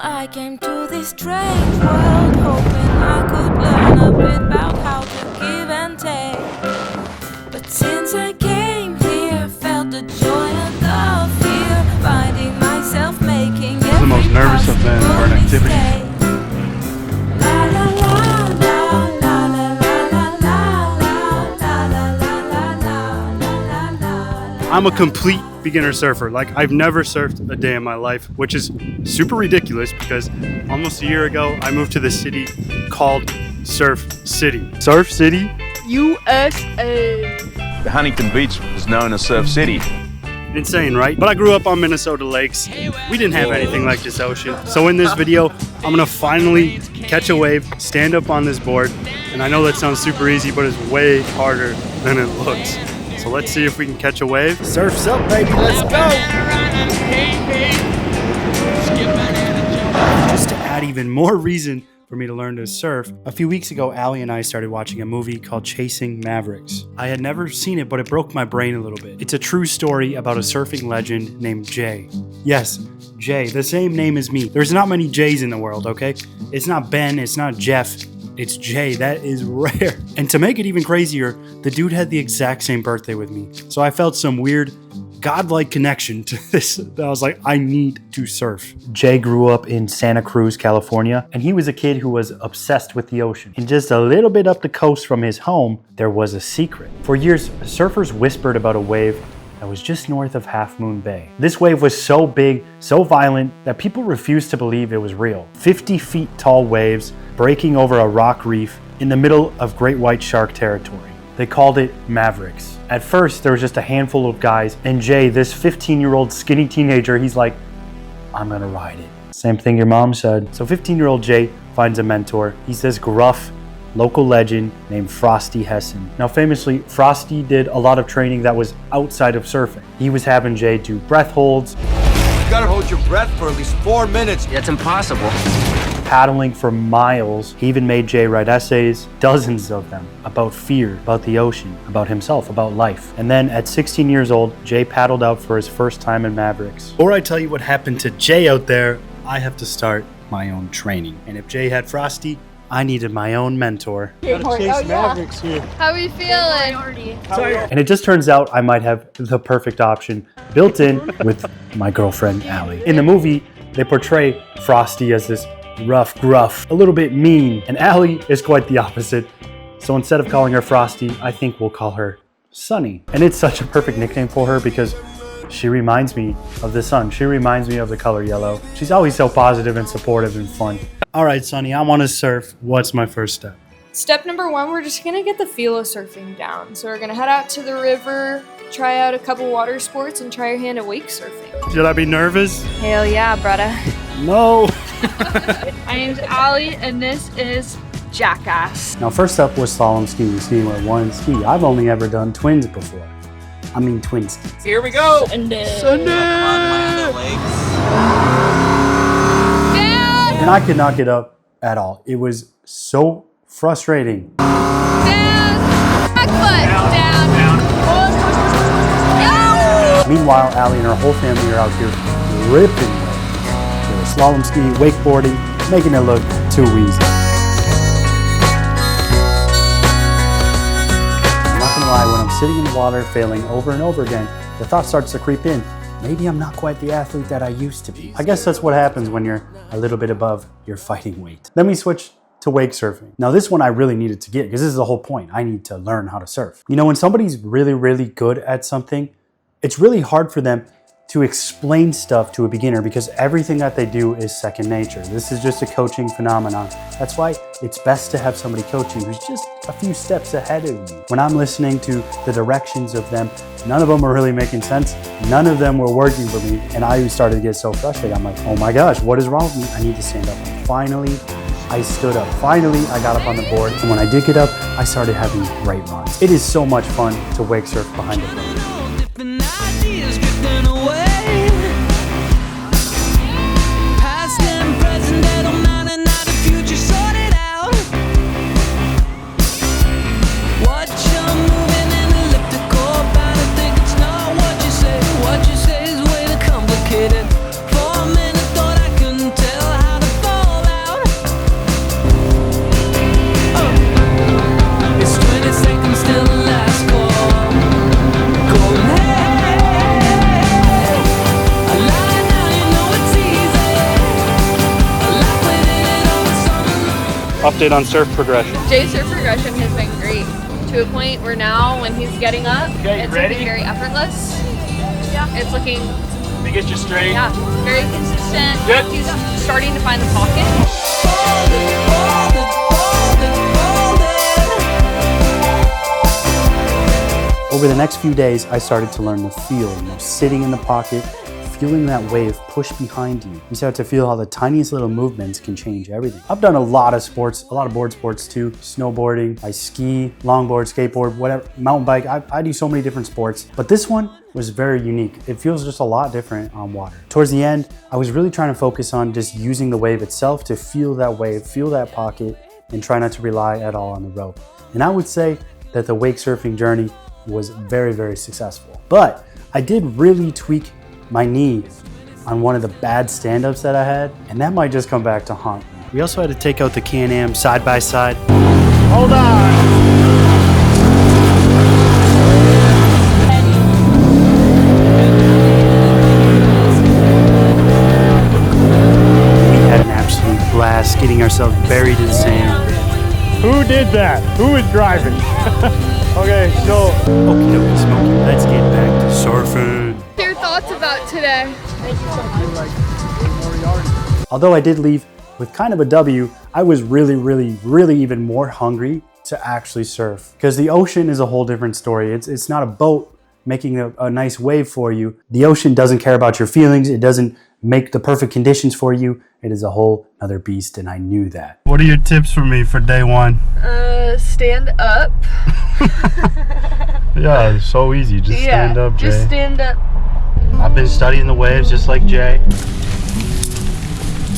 I came to this strange world, hoping I could learn a bit about how to give and take. But since I came here, I felt the joy and the fear, finding myself making every the most nervous I've been for an activity. I'm a complete beginner surfer. Like, I've never surfed a day in my life, which is super ridiculous because almost a year ago I moved to the city called Surf City. Surf City? USA. The Huntington Beach was known as Surf City. Insane, right? But I grew up on Minnesota lakes. We didn't have anything like this ocean. So in this video, I'm gonna finally catch a wave, stand up on this board. And I know that sounds super easy, but it's way harder than it looks. So let's see if we can catch a wave. Surf's up, baby, let's go! Just to add even more reason for me to learn to surf, a few weeks ago, Allie and I started watching a movie called Chasing Mavericks. I had never seen it, but it broke my brain a little bit. It's a true story about a surfing legend named Jay. Yes, Jay, the same name as me. There's not many Jays in the world, okay? It's not Ben, it's not Jeff, it's Jay. That is rare. And to make it even crazier, the dude had the exact same birthday with me. So I felt some weird godlike connection to this. I was like, I need to surf. Jay grew up in Santa Cruz, California, and he was a kid who was obsessed with the ocean. And just a little bit up the coast from his home, there was a secret. For years, surfers whispered about a wave that was just north of Half Moon Bay. This wave was so big, so violent, that people refused to believe it was real. 50 feet tall waves breaking over a rock reef in the middle of great white shark territory. They called it Mavericks. At first, there was just a handful of guys, and Jay, this 15-year-old skinny teenager, he's like, I'm gonna ride it. Same thing your mom said. So 15-year-old Jay finds a mentor. He's this gruff local legend named Frosty Hessen. Now famously, Frosty did a lot of training that was outside of surfing. He was having Jay do breath holds. You gotta hold your breath for at least 4 minutes. That's impossible. Paddling for miles. He even made Jay write essays, dozens of them, about fear, about the ocean, about himself, about life. And then at 16 years old, Jay paddled out for his first time in Mavericks. Before I tell you what happened to Jay out there, I have to start my own training. And if Jay had Frosty, I needed my own mentor. Gotta chase Mavericks here. How we feeling? And it just turns out I might have the perfect option built in with my girlfriend, Allie. In the movie, they portray Frosty as this rough, gruff, a little bit mean, and Allie is quite the opposite. So instead of calling her Frosty, I think we'll call her Sunny. And it's such a perfect nickname for her because she reminds me of the sun. She reminds me of the color yellow. She's always so positive and supportive and fun. All right, Sunny, I want to surf. What's my first step? Step number one, we're just gonna get the feel of surfing down. So we're gonna head out to the river, try out a couple water sports, and try your hand at wake surfing. Should I be nervous? Hell yeah, brother. No. My name's Allie, and this is Jackass. Now, first up was slalom skiing, skiing with one ski. I've only ever done twins before. I mean twin skis. Here we go. And I could not get up at all. It was so frustrating. Meanwhile, Allie and her whole family are out here ripping waves. They were slalom skiing, wakeboarding, making it look too easy. I'm not gonna lie, when I'm sitting in the water failing over and over again, the thought starts to creep in. Maybe I'm not quite the athlete that I used to be. I guess that's what happens when you're a little bit above your fighting weight. Then we switch to wake surfing. Now this one I really needed to get because this is the whole point. I need to learn how to surf. You know, when somebody's really, really good at something, it's really hard for them to explain stuff to a beginner because everything that they do is second nature. This is just a coaching phenomenon. That's why it's best to have somebody coaching who's just a few steps ahead of you. When I'm listening to the directions of them, none of them were really making sense. None of them were working for me. And I started to get so frustrated. I'm like, oh my gosh, what is wrong with me? I need to stand up. And finally, I stood up. Finally, I got up on the board. And when I did get up, I started having great runs. It is so much fun to wake surf behind a boat. Update on surf progression. Jay's surf progression has been great. To a point where now when he's getting up, it's looking very effortless. Yeah. It's looking... They get you straight. Yeah, very consistent. Good. He's starting to find the pocket. Over the next few days, I started to learn the feel, sitting in the pocket, feeling that wave push behind you. You start to feel how the tiniest little movements can change everything. I've done a lot of sports, a lot of board sports too. Snowboarding, I ski, longboard, skateboard, whatever, mountain bike. I do so many different sports, but this one was very unique. It feels just a lot different on water. Towards the end, I was really trying to focus on just using the wave itself to feel that wave, feel that pocket, and try not to rely at all on the rope. And I would say that the wake surfing journey was very, very successful. But I did really tweak my knee on one of the bad stand-ups that I had, and that might just come back to haunt me. We also had to take out the Can-Am side by side. Hold on! We had an absolute blast getting ourselves buried in sand. Who did that? Who was driving? Okay, so... Okie dokie Smokey, let's get back to surfing. What are your thoughts about today? Although I did leave with kind of a W, I was really even more hungry to actually surf. Because the ocean is a whole different story. It's not a boat making a nice wave for you. The ocean doesn't care about your feelings. It doesn't make the perfect conditions for you. It is a whole other beast, and I knew that. What are your tips for me for day one? Stand up. Yeah, it's so easy. Just stand up, Jay. Just stand up. I've been studying the waves just like Jay.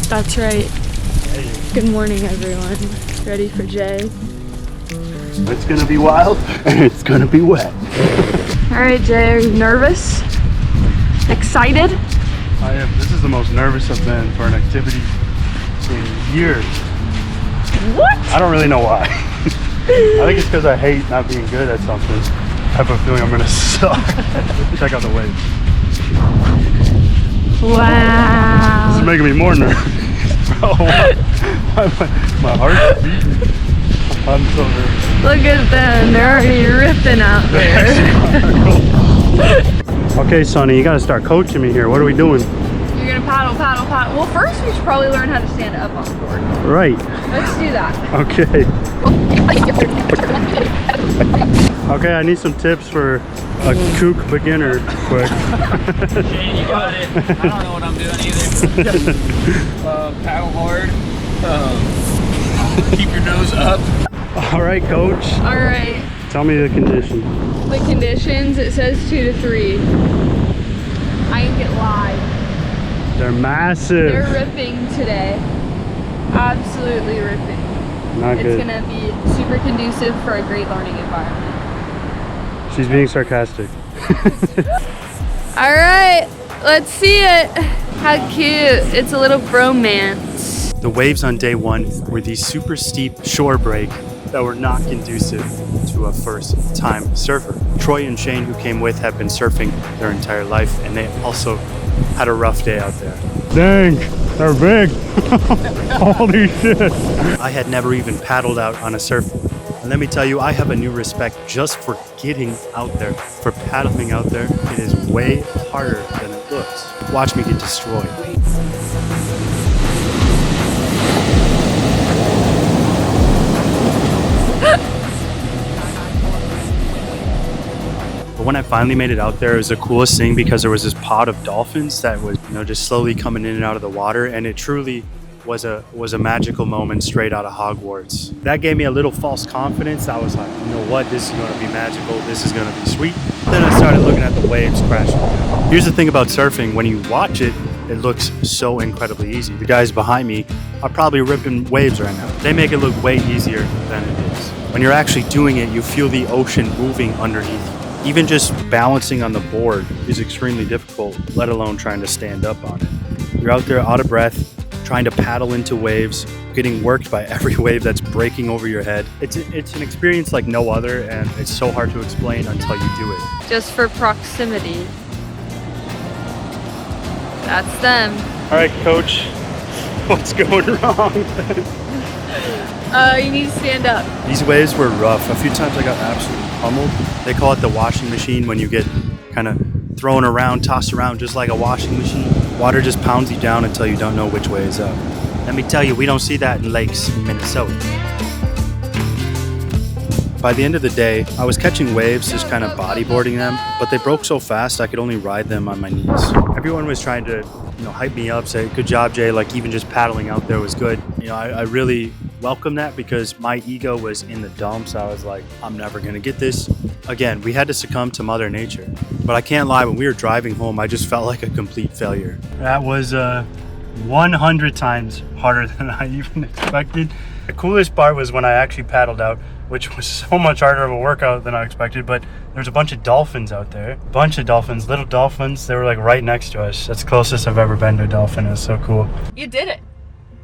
That's right. Good morning, everyone. Ready for Jay? It's gonna be wild and it's gonna be wet. All right, Jay, are you nervous? Excited? I am. This is the most nervous I've been for an activity in years. What? I don't really know why. I think it's because I hate not being good at something. I have a feeling I'm gonna suck. Check out the waves. Wow. This is making me more nervous. Bro, my heart's beating. I'm so nervous. Look at them. They're already ripping out there. Okay, Sonny, you gotta start coaching me here. What are we doing? You're gonna paddle. Well, first we should probably learn how to stand up on the board. Right. Let's do that. Okay. Okay, I need some tips for a kook beginner quick. Jay, you got it. I don't know what I'm doing either. Paddle hard. Keep your nose up. All right, coach. All right. Tell me the conditions. The conditions, it says 2 to 3. I ain't get live. They're massive. They're ripping today. Absolutely ripping. Not good. It's gonna be super conducive for a great learning environment. She's being sarcastic. All right, let's see it. How cute. It's a little bromance. The waves on day one were these super steep shore break that were not conducive to a first-time surfer. Troy and Shane, who came with, have been surfing their entire life, and they also had a rough day out there. Dang, they're big. Holy shit. I had never even paddled out on a surfboard. And let me tell you, I have a new respect just for getting out there, for paddling out there. It is way harder than it looks. Watch me get destroyed. But when I finally made it out there, it was the coolest thing because there was this pod of dolphins that was, just slowly coming in and out of the water, and it truly was a magical moment straight out of Hogwarts. That gave me a little false confidence. I was like, you know what, this is going to be magical, this is going to be sweet. Then I started looking at the waves crashing. Here's the thing about surfing, when you watch it, it looks so incredibly easy. The guys behind me are probably ripping waves right now. They make it look way easier than it is. When you're actually doing it, you feel the ocean moving underneath you. Even just balancing on the board is extremely difficult, let alone trying to stand up on it. You're out there out of breath, trying to paddle into waves, getting worked by every wave that's breaking over your head. It's an experience like no other, and it's so hard to explain until you do it. Just for proximity. That's them. All right, coach, what's going wrong? You need to stand up. These waves were rough. A few times I got absolutely pummeled. They call it the washing machine when you get kind of thrown around, tossed around just like a washing machine. Water just pounds you down until you don't know which way is up. Let me tell you, we don't see that in lakes in Minnesota. By the end of the day, I was catching waves, just kind of bodyboarding them, but they broke so fast I could only ride them on my knees. Everyone was trying to, hype me up, say, good job, Jay, like even just paddling out there was good. I really welcomed that because my ego was in the dumps. I was like, I'm never gonna get this. Again, we had to succumb to Mother Nature. But I can't lie, when we were driving home, I just felt like a complete failure. That was 100 times harder than I even expected. The coolest part was when I actually paddled out, which was so much harder of a workout than I expected, but there's a bunch of dolphins out there. A bunch of dolphins, little dolphins. They were like right next to us. That's the closest I've ever been to a dolphin. It was so cool. You did it.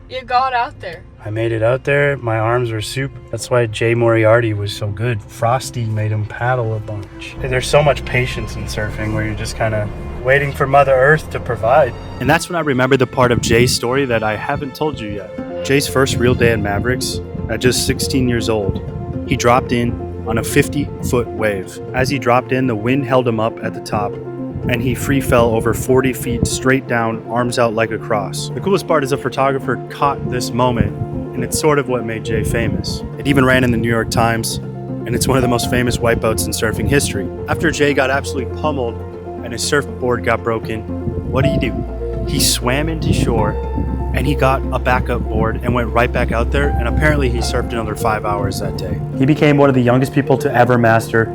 You got out there. I made it out there. My arms were soup. That's why Jay Moriarty was so good. Frosty made him paddle a bunch. There's so much patience in surfing where you're just kind of waiting for Mother Earth to provide. And that's when I remember the part of Jay's story that I haven't told you yet. Jay's first real day in Mavericks, at just 16 years old, he dropped in on a 50-foot wave. As he dropped in, the wind held him up at the top, and he free fell over 40 feet straight down, arms out like a cross. The coolest part is a photographer caught this moment, and it's sort of what made Jay famous. It even ran in the New York Times, and it's one of the most famous wipeouts in surfing history. After Jay got absolutely pummeled and his surfboard got broken, what do? He swam into shore, and he got a backup board and went right back out there, and apparently he surfed another 5 hours that day. He became one of the youngest people to ever master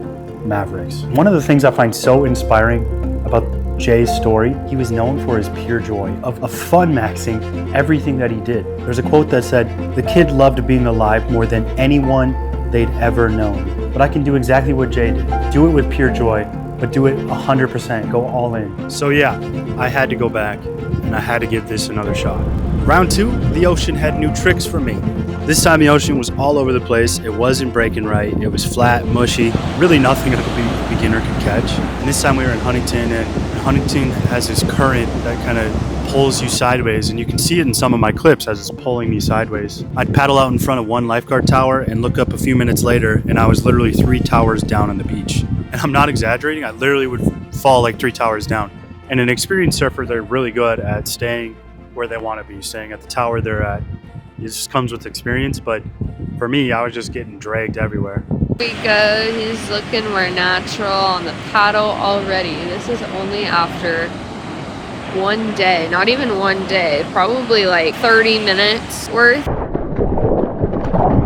Mavericks. One of the things I find so inspiring about Jay's story, he was known for his pure joy of fun-maxing everything that he did. There's a quote that said, "The kid loved being alive more than anyone they'd ever known." But I can do exactly what Jay did. Do it with pure joy, but do it 100%, go all in. So yeah, I had to go back, and I had to give this another shot. Round 2, the ocean had new tricks for me. This time the ocean was all over the place. It wasn't breaking right. It was flat, mushy, really nothing a beginner could catch. And this time we were in Huntington, and Huntington has this current that kind of pulls you sideways, and you can see it in some of my clips as it's pulling me sideways. I'd paddle out in front of one lifeguard tower and look up a few minutes later, and I was literally 3 towers down on the beach. And I'm not exaggerating, I literally would fall like 3 towers down. And an experienced surfer, they're really good at staying where they want to be, staying at the tower they're at. It just comes with experience, but for me, I was just getting dragged everywhere. We go, he's looking more natural on the paddle already. This is only after one day, not even one day, probably like 30 minutes worth.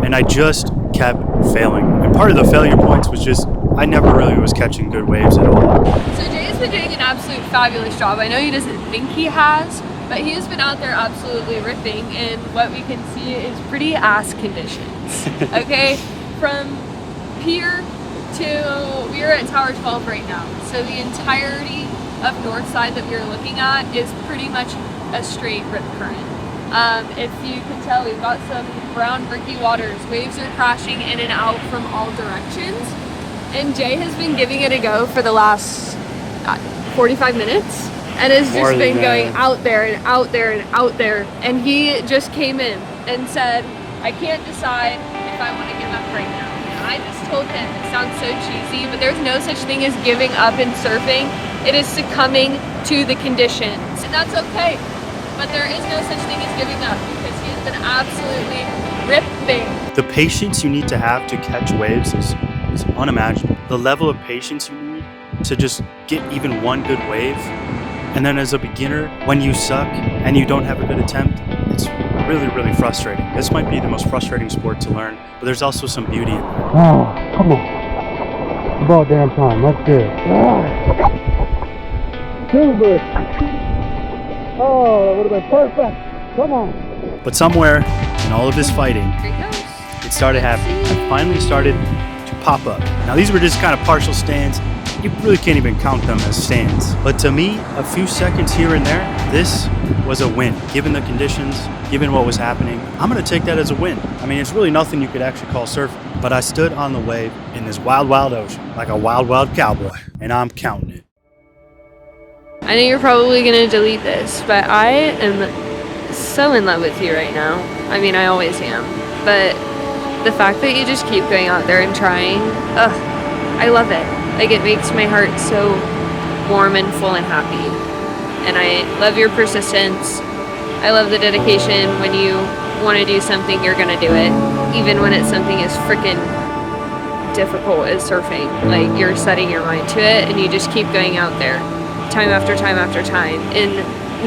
And I just kept failing. And part of the failure points was just, I never really was catching good waves at all. So Jay's been doing an absolute fabulous job. I know he doesn't think he has, but he has been out there absolutely ripping, and what we can see is pretty ass conditions. Okay, from pier to, we are at Tower 12 right now, so the entirety of north side that we are looking at is pretty much a straight rip current. If you can tell, we've got some brown murky waters. Waves are crashing in and out from all directions, and Jay has been giving it a go for the last 45 minutes. And has just been going out there and out there and out there. And he just came in and said, I can't decide if I want to give up right now. And I just told him, it sounds so cheesy, but there's no such thing as giving up in surfing. It is succumbing to the conditions. And that's okay. But there is no such thing as giving up, because he has been absolutely ripping. The patience you need to have to catch waves is unimaginable. The level of patience you need to just get even one good wave. And then as a beginner, when you suck and you don't have a good attempt, it's really, really frustrating. This might be the most frustrating sport to learn, but there's also some beauty in it. Oh, come on. About damn time. Let's do it. Silver. Oh, that would have been perfect. Come on. But somewhere in all of this fighting, Here he goes. it started happening. I finally started to pop up. Now these were just kind of partial stands. You really can't even count them as stands. But to me, a few seconds here and there, this was a win. Given the conditions, given what was happening, I'm gonna take that as a win. I mean, it's really nothing you could actually call surfing. But I stood on the wave in this wild, wild ocean, like a wild, wild cowboy, and I'm counting it. I know you're probably gonna delete this, but I am so in love with you right now. I mean, I always am. But the fact that you just keep going out there and trying, I love it. Like, it makes my heart so warm and full and happy. And I love your persistence. I love the dedication. When you want to do something, you're going to do it. Even when it's something as freaking difficult as surfing. Like, you're setting your mind to it and you just keep going out there time after time after time in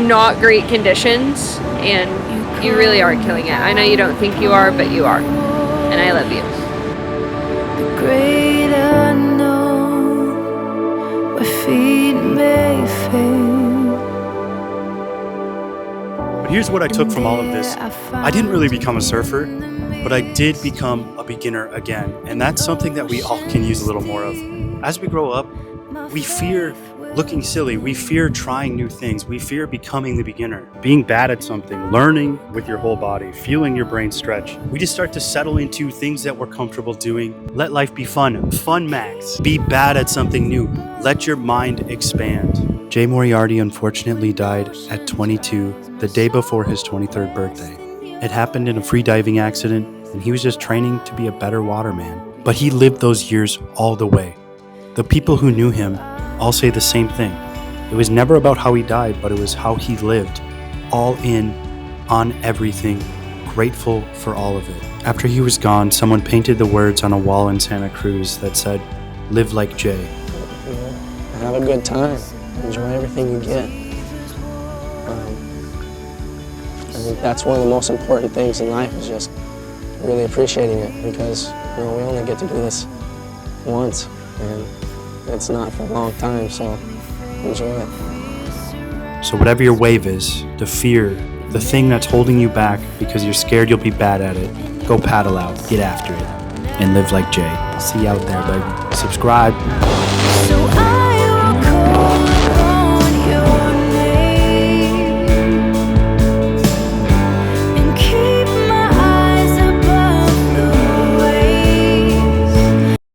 not great conditions, and you really are killing it. I know you don't think you are, but you are. And I love you. The great unknown, where feet may fail. But here's what I took from all of this. I didn't really become a surfer, but I did become a beginner again. And that's something that we all can use a little more of. As we grow up, we fear looking silly. We fear trying new things. We fear becoming the beginner, being bad at something, learning with your whole body, feeling your brain stretch. We just start to settle into things that we're comfortable doing. Let life be fun. Fun max. Be bad at something new. Let your mind expand. Jay Moriarty unfortunately died at 22, the day before his 23rd birthday. It happened in a free diving accident, and he was just training to be a better waterman. But he lived those years all the way. The people who knew him all say the same thing. It was never about how he died, but it was how he lived. All in, on everything, grateful for all of it. After he was gone, someone painted the words on a wall in Santa Cruz that said, "Live like Jay." Have a good time. Enjoy everything you get. I think that's one of the most important things in life, is just really appreciating it, because we only get to do this once, and it's not for a long time, so enjoy it. So whatever your wave is, the fear, the thing that's holding you back because you're scared you'll be bad at it, go paddle out, get after it, and live like Jay. See you out there, baby. Subscribe.